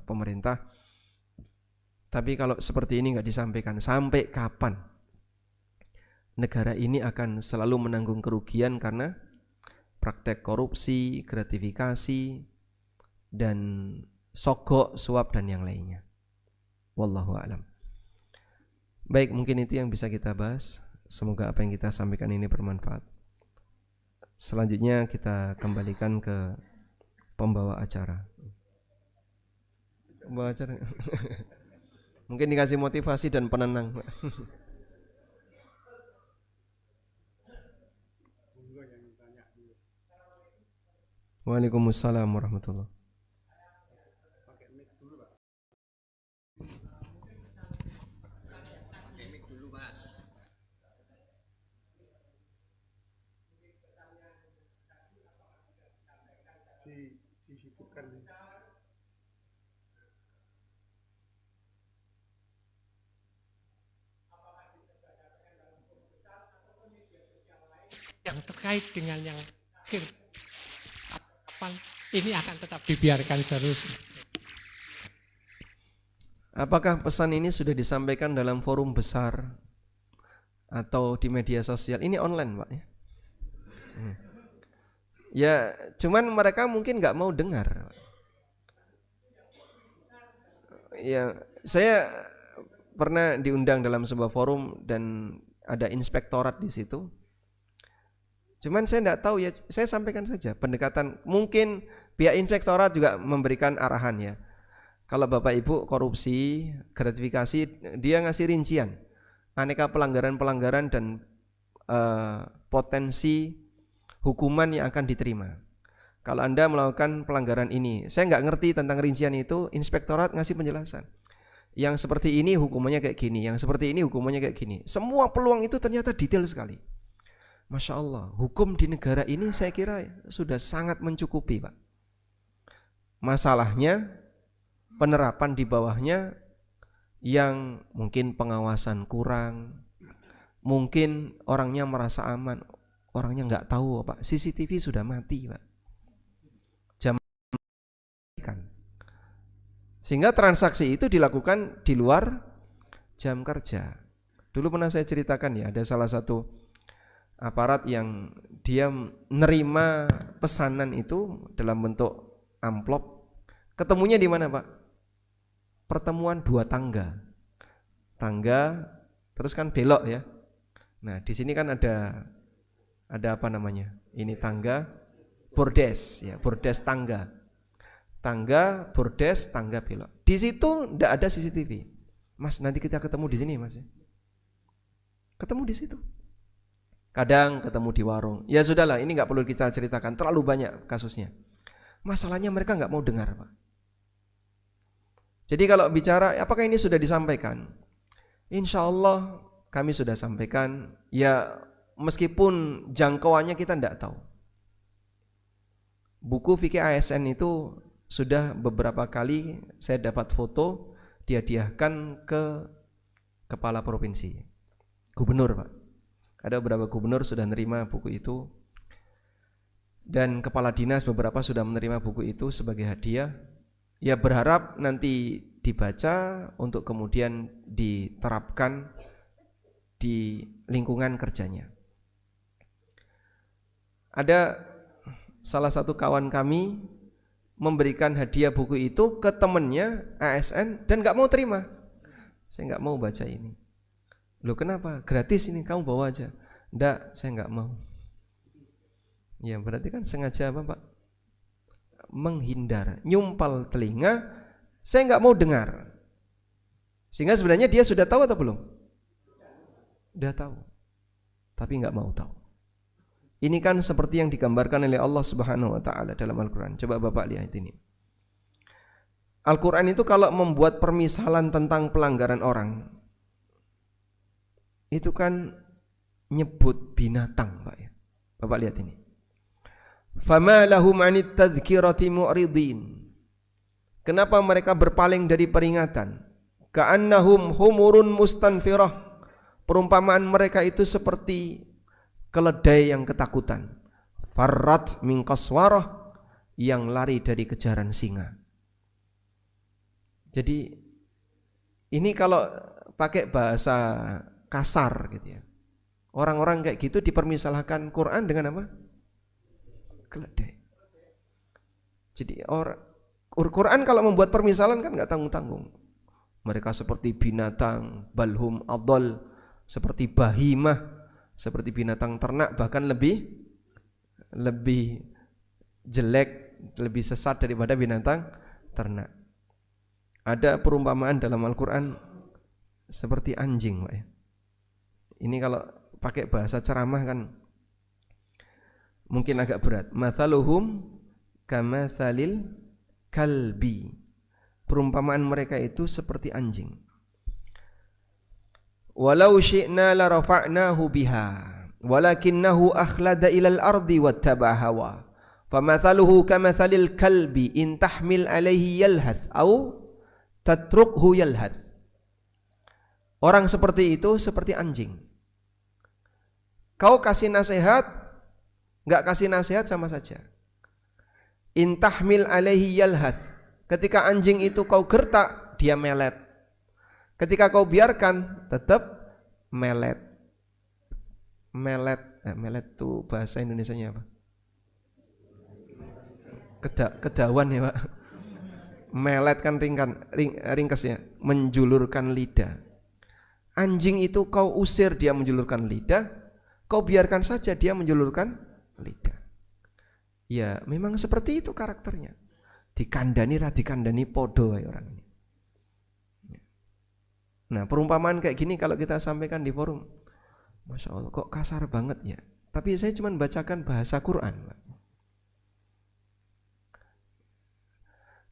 pemerintah. Tapi kalau seperti ini nggak disampaikan, sampai kapan negara ini akan selalu menanggung kerugian karena praktek korupsi, gratifikasi, dan sogok, suap, dan yang lainnya. Wallahu a'lam. Baik, mungkin itu yang bisa kita bahas. Semoga apa yang kita sampaikan ini bermanfaat. Selanjutnya kita kembalikan ke pembawa acara. Pembawa acara. Mungkin dikasih motivasi dan penenang. Waalaikumsalam warahmatullahi. terkait dengan yang kapan ini akan tetap dibiarkan terus? Apakah pesan ini sudah disampaikan dalam forum besar atau di media sosial? Ini online, Pak, ya. Ya, cuman mereka mungkin nggak mau dengar. Ya, saya pernah diundang dalam sebuah forum dan ada inspektorat di situ. Cuman saya tidak tahu, ya saya sampaikan saja pendekatan. Mungkin pihak inspektorat juga memberikan arahan, ya. Kalau Bapak Ibu korupsi, gratifikasi, dia ngasih rincian aneka pelanggaran-pelanggaran dan potensi hukuman yang akan diterima. Kalau Anda melakukan pelanggaran ini, saya nggak ngerti tentang rincian itu, inspektorat ngasih penjelasan. Yang seperti ini hukumannya kayak gini, yang seperti ini hukumannya kayak gini. Semua peluang itu ternyata detail sekali. Masya Allah, hukum di negara ini saya kira sudah sangat mencukupi, Pak. Masalahnya penerapan di bawahnya yang mungkin pengawasan kurang, mungkin orangnya merasa aman, orangnya nggak tahu, Pak. CCTV sudah mati, Pak. Sehingga transaksi itu dilakukan di luar jam kerja. Dulu pernah saya ceritakan, ya, ada salah satu aparat yang dia menerima pesanan itu dalam bentuk amplop. Ketemunya di mana, Pak? Pertemuan dua tangga. Tangga terus kan belok, ya. Nah, di sini kan ada apa namanya? Ini tangga bordes, ya, bordes tangga. Tangga, bordes, tangga belok. Di situ enggak ada CCTV. Mas, nanti kita ketemu di sini, Mas. Ketemu di situ. Kadang ketemu di warung. Ya sudahlah, ini enggak perlu kita ceritakan, terlalu banyak kasusnya. Masalahnya mereka enggak mau dengar, Pak. Jadi kalau bicara apakah ini sudah disampaikan? Insya Allah kami sudah sampaikan. Ya meskipun jangkauannya kita enggak tahu. Buku fikih ASN itu sudah beberapa kali saya dapat foto dihadiahkan ke kepala provinsi, gubernur, Pak. Ada beberapa gubernur sudah menerima buku itu, dan kepala dinas beberapa sudah menerima buku itu sebagai hadiah. Ya berharap nanti dibaca untuk kemudian diterapkan di lingkungan kerjanya. Ada salah satu kawan kami memberikan hadiah buku itu ke temennya ASN dan gak mau terima. Saya gak mau baca ini. Loh kenapa? Gratis ini, kamu bawa aja. Enggak, saya gak mau. Ya berarti kan sengaja apa, Pak? Menghindar, nyumpal telinga. Saya gak mau dengar. Sehingga sebenarnya dia sudah tahu atau belum? Sudah tahu, tapi gak mau tahu. Ini kan seperti yang digambarkan oleh Allah Subhanahu wa taala dalam Al-Qur'an. Coba Bapak lihat ini. Al-Qur'an itu kalau membuat permisalan tentang pelanggaran orang, itu kan nyebut binatang, Pak, ya. Bapak lihat ini. Fama lahum 'anit tadhkirati mu'ridin. Kenapa mereka berpaling dari peringatan? Ka'annahum humurun mustanfirah. Perumpamaan mereka itu seperti keledai yang ketakutan, farrat min qaswarah, yang lari dari kejaran singa. Jadi ini kalau pakai bahasa kasar gitu ya, orang-orang kayak gitu dipermisalkan Quran dengan apa? Keledai. Jadi Quran kalau membuat permisalan kan nggak tanggung-tanggung. Mereka seperti binatang, balhum adol, seperti bahimah, seperti binatang ternak, bahkan lebih jelek, lebih sesat daripada binatang ternak. Ada perumpamaan dalam Al-Quran seperti anjing, Pak, ya. Ini kalau pakai bahasa ceramah kan mungkin agak berat. Mathaluhum kamathalil kalbi. Perumpamaan mereka itu seperti anjing. Walau syi'na la rafa'nahu biha walakinnahu akhlada ilal ardi wattaba'a hawa famathaluhu kamathalil kalbi in tahmil alaihi yalhath au tatrukhu yalhath. Orang seperti itu seperti anjing. Kau kasih nasihat, Enggak kasih nasihat sama saja. Intahmil alaihi yalhath. Ketika anjing itu kau gertak, dia melet. Ketika kau biarkan, tetap melet. Melet itu bahasa Indonesianya apa? Kedawan ya Pak. Melet kan ringkasnya, menjulurkan lidah. Anjing itu kau usir dia menjulurkan lidah, kau biarkan saja dia menjulurkan lidah. Ya memang seperti itu karakternya. Dikandani podo orang ini. Nah perumpamaan kayak gini kalau kita sampaikan di forum, Masya Allah kok kasar banget ya. Tapi saya cuma bacakan bahasa Quran.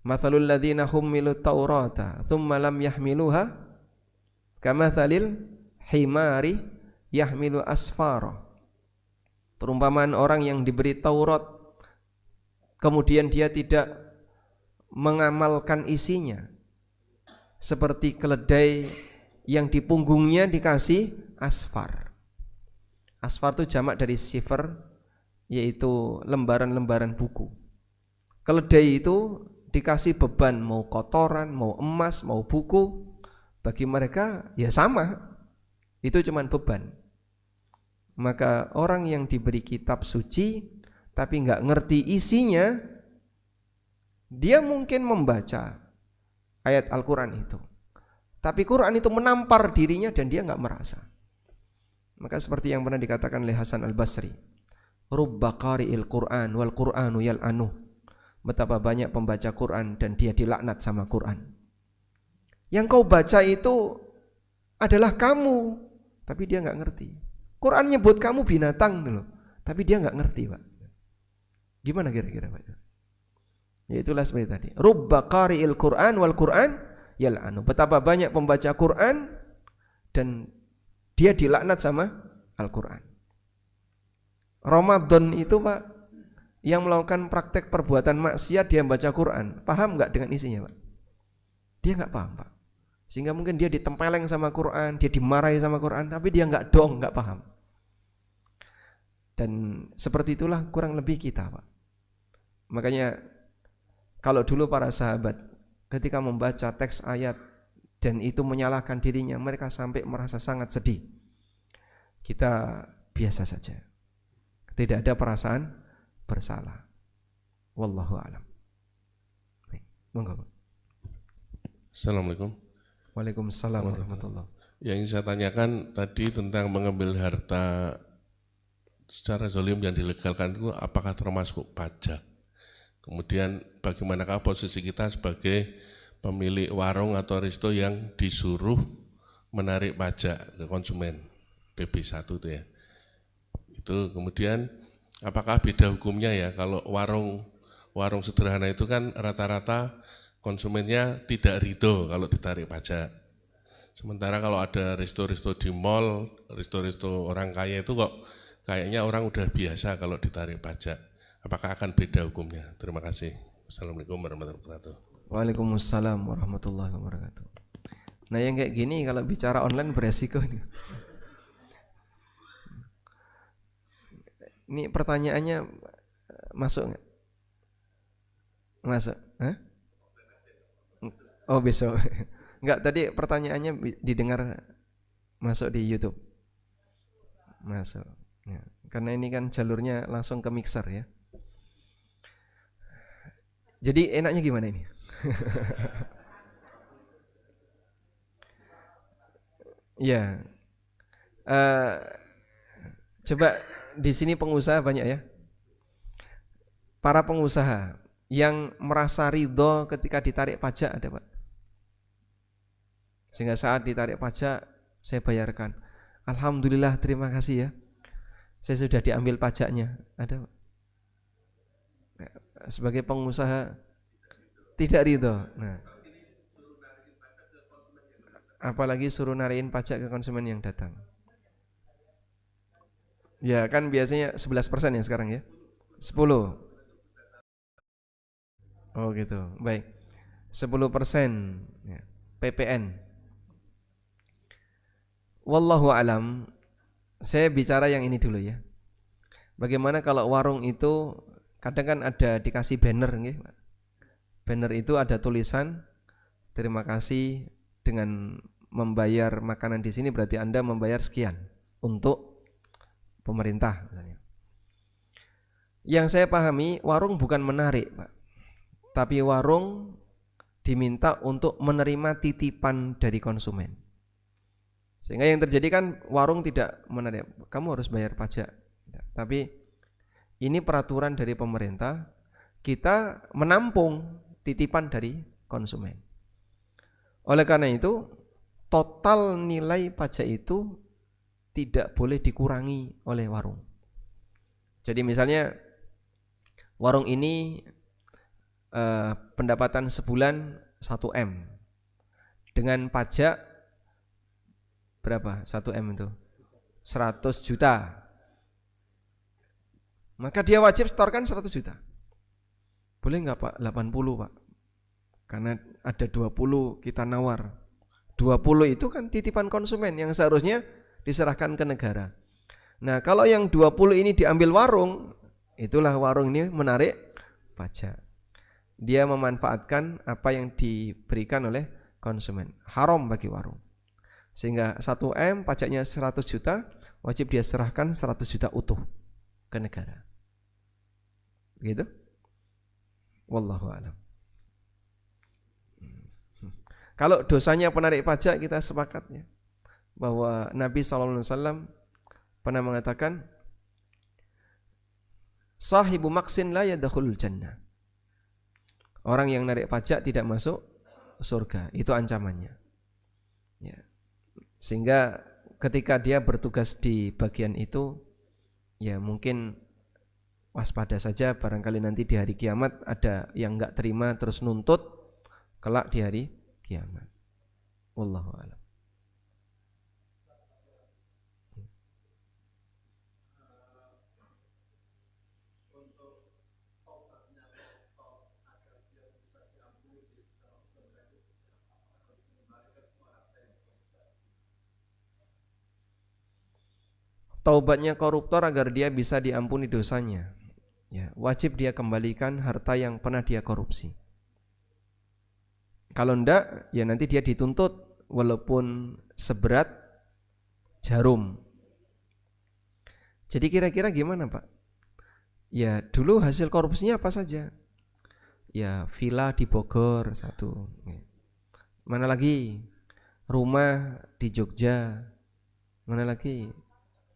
Mathalul ladzina hummilu taurata thumma lam yahmiluha kamathalil himari yahmilu asfara. Perumpamaan orang yang diberi Taurat kemudian dia tidak mengamalkan isinya, seperti keledai yang di punggungnya dikasih asfar. Asfar itu jamak dari sifar, yaitu lembaran-lembaran buku. Keledai itu dikasih beban, mau kotoran, mau emas, mau buku. Bagi mereka ya sama, itu cuman beban. Maka orang yang diberi kitab suci tapi nggak ngerti isinya, dia mungkin membaca ayat Al-Quran itu, tapi Quran itu menampar dirinya dan dia nggak merasa. Maka seperti yang pernah dikatakan oleh Hasan Al-Basri, rubba qari'il Quran wal Quranu yal'anuh. Betapa banyak pembaca Quran dan dia dilaknat sama Quran. Yang kau baca itu adalah kamu, tapi dia nggak ngerti. Quran nyebut kamu binatang loh, tapi dia nggak ngerti Pak. Gimana kira-kira Pak? Ya itulah seperti tadi. Rubba qari'il Quran wal Quran yal'anu. Betapa banyak pembaca Quran dan dia dilaknat sama Al-Quran. Ramadan itu Pak, yang melakukan praktek perbuatan maksiat dia membaca Quran, paham nggak dengan isinya Pak? Dia nggak paham Pak. Sehingga mungkin dia ditempeleng sama Quran, dia dimarahi sama Quran, tapi dia nggak dong, nggak paham. Dan seperti itulah kurang lebih kita Pak. Makanya kalau dulu para sahabat ketika membaca teks ayat dan itu menyalahkan dirinya, mereka sampai merasa sangat sedih. Kita biasa saja, tidak ada perasaan bersalah. Wallahu a'lam. Monggo. Assalamualaikum. Waalaikumsalam warahmatullahi. Yang ingin saya tanyakan tadi tentang mengambil harta secara zalim yang dilegalkan itu apakah termasuk pajak? Kemudian bagaimanakah posisi kita sebagai pemilik warung atau resto yang disuruh menarik pajak ke konsumen PB1 itu ya. Itu kemudian apakah beda hukumnya ya kalau warung sederhana itu kan rata-rata konsumennya tidak ridho kalau ditarik pajak. Sementara kalau ada resto-resto di mall, resto-resto orang kaya itu kok kayaknya orang udah biasa kalau ditarik pajak. Apakah akan beda hukumnya? Terima kasih. Assalamualaikum warahmatullahi wabarakatuh. Waalaikumsalam warahmatullahi wabarakatuh. Nah yang kayak gini kalau bicara online beresiko nih. Ini pertanyaannya masuk nggak? Masuk? Hah? Oh besok. Enggak, tadi pertanyaannya didengar masuk di YouTube. Masuk. Ya. Karena ini kan jalurnya langsung ke mixer ya. Jadi enaknya gimana ini? Ya. Coba di sini pengusaha banyak ya. Para pengusaha yang merasa ridho ketika ditarik pajak ada Pak? Sehingga saat ditarik pajak saya bayarkan. Alhamdulillah, terima kasih ya. Saya sudah diambil pajaknya. Ada Pak? Sebagai pengusaha tidak ridho. Nah, apalagi suruh nariin pajak ke konsumen yang datang. Ya kan biasanya 11% ya sekarang ya. 10. Oh gitu. Baik. 10% ya. PPN. Wallahu alam. Saya bicara yang ini dulu ya. Bagaimana kalau warung itu kadang kan ada dikasih banner nggih, Pak. Banner itu ada tulisan terima kasih dengan membayar makanan di sini berarti Anda membayar sekian untuk pemerintah misalnya. Yang saya pahami warung bukan menarik, Pak. Tapi warung diminta untuk menerima titipan dari konsumen. Sehingga yang terjadi kan warung tidak menarik, kamu harus bayar pajak. Tapi ini peraturan dari pemerintah, kita menampung titipan dari konsumen. Oleh karena itu, total nilai pajak itu tidak boleh dikurangi oleh warung. Jadi misalnya warung ini pendapatan sebulan 1 M. Dengan pajak berapa? 1 M itu 100 juta. Maka dia wajib setorkan 100 juta. Boleh enggak Pak? 80 Pak. Karena ada 20 kita nawar. 20 itu kan titipan konsumen yang seharusnya diserahkan ke negara. Nah kalau yang 20 ini diambil warung, itulah warung ini menarik pajak. Dia memanfaatkan apa yang diberikan oleh konsumen. Haram bagi warung. Sehingga 1 M pajaknya 100 juta, wajib dia serahkan 100 juta utuh ke negara. Begitu? Wallahu a'lam. Kalau dosanya penarik pajak kita sepakatnya bahwa Nabi SAW pernah mengatakan sahibu maksin la yadkhulul jannah. Orang yang narik pajak tidak masuk surga, itu ancamannya. Ya. Sehingga ketika dia bertugas di bagian itu, ya mungkin waspada saja, barangkali nanti di hari kiamat ada yang enggak terima terus nuntut kelak di hari kiamat. Wallahu a'lam. Taubatnya koruptor agar dia bisa diampuni dosanya, ya, wajib dia kembalikan harta yang pernah dia korupsi. Kalau enggak, ya nanti dia dituntut walaupun seberat jarum. Jadi kira-kira gimana Pak? Ya dulu hasil korupsinya apa saja? Ya villa di Bogor 1. Mana lagi? Rumah di Jogja. Mana lagi?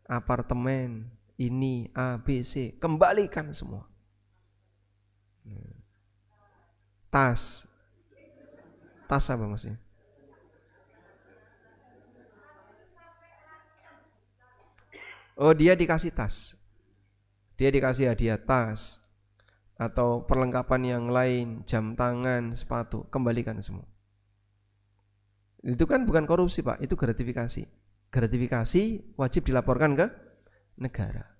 Apartemen ini A, B, C, kembalikan semua. Tas apa maksudnya? Oh dia dikasih tas, dia dikasih hadiah tas atau perlengkapan yang lain, jam tangan, sepatu, kembalikan semua. Itu kan bukan korupsi Pak, itu gratifikasi. Gratifikasi wajib dilaporkan ke negara.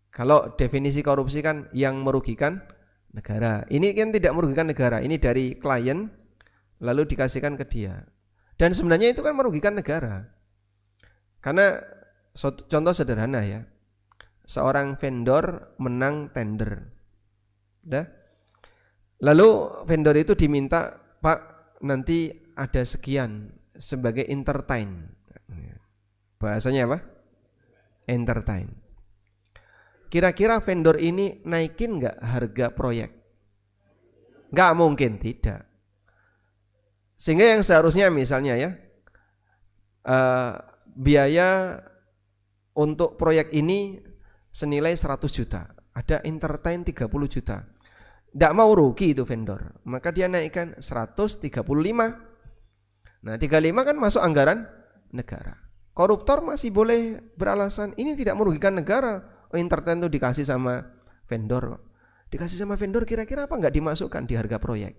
Kalau definisi korupsi kan yang merugikan negara. Ini kan tidak merugikan negara, ini dari klien lalu dikasihkan ke dia. Dan sebenarnya itu kan merugikan negara. Karena contoh sederhana ya. Seorang vendor menang tender. Lalu vendor itu diminta, Pak, nanti ada sekian sebagai entertain. Bahasanya apa? Entertain. Kira-kira vendor ini naikin nggak harga proyek? Nggak mungkin, tidak. Sehingga yang seharusnya misalnya ya, biaya untuk proyek ini senilai 100 juta, ada entertain 30 juta. Nggak mau rugi itu vendor, maka dia naikkan 135. Nah 35 kan masuk anggaran negara. Koruptor masih boleh beralasan ini tidak merugikan negara. Oh, entertain itu dikasih sama vendor. Dikasih sama vendor kira-kira apa nggak dimasukkan di harga proyek?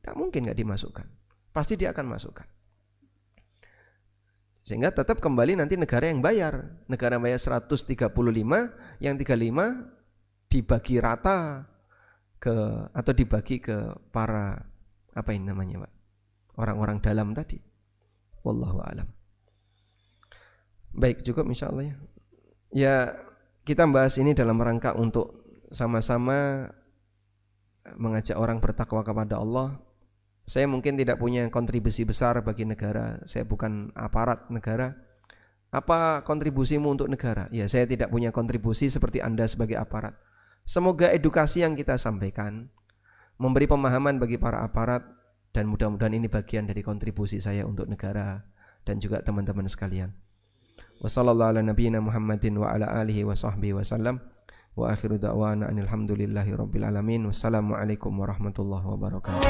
Tak mungkin nggak dimasukkan. Pasti dia akan masukkan. Sehingga tetap kembali nanti negara yang bayar. Negara bayar 135, yang 35 dibagi rata atau dibagi ke para apa ini namanya Pak? Orang-orang dalam tadi. Wallahu a'lam. Baik, cukup insyaallah ya. Ya kita bahas ini dalam rangka untuk sama-sama mengajak orang bertakwa kepada Allah. Saya mungkin tidak punya kontribusi besar bagi negara, saya bukan aparat negara. Apa kontribusimu untuk negara? Ya, saya tidak punya kontribusi seperti Anda sebagai aparat. Semoga edukasi yang kita sampaikan memberi pemahaman bagi para aparat, dan mudah-mudahan ini bagian dari kontribusi saya untuk negara dan juga teman-teman sekalian. Wassallallahu ala nabiyyina Muhammadin wa ala alihi wa sahbihi wasallam. Wa akhiru da'wana anilhamdulillahi rabbil alamin. Wassalamualaikum warahmatullahi wabarakatuh.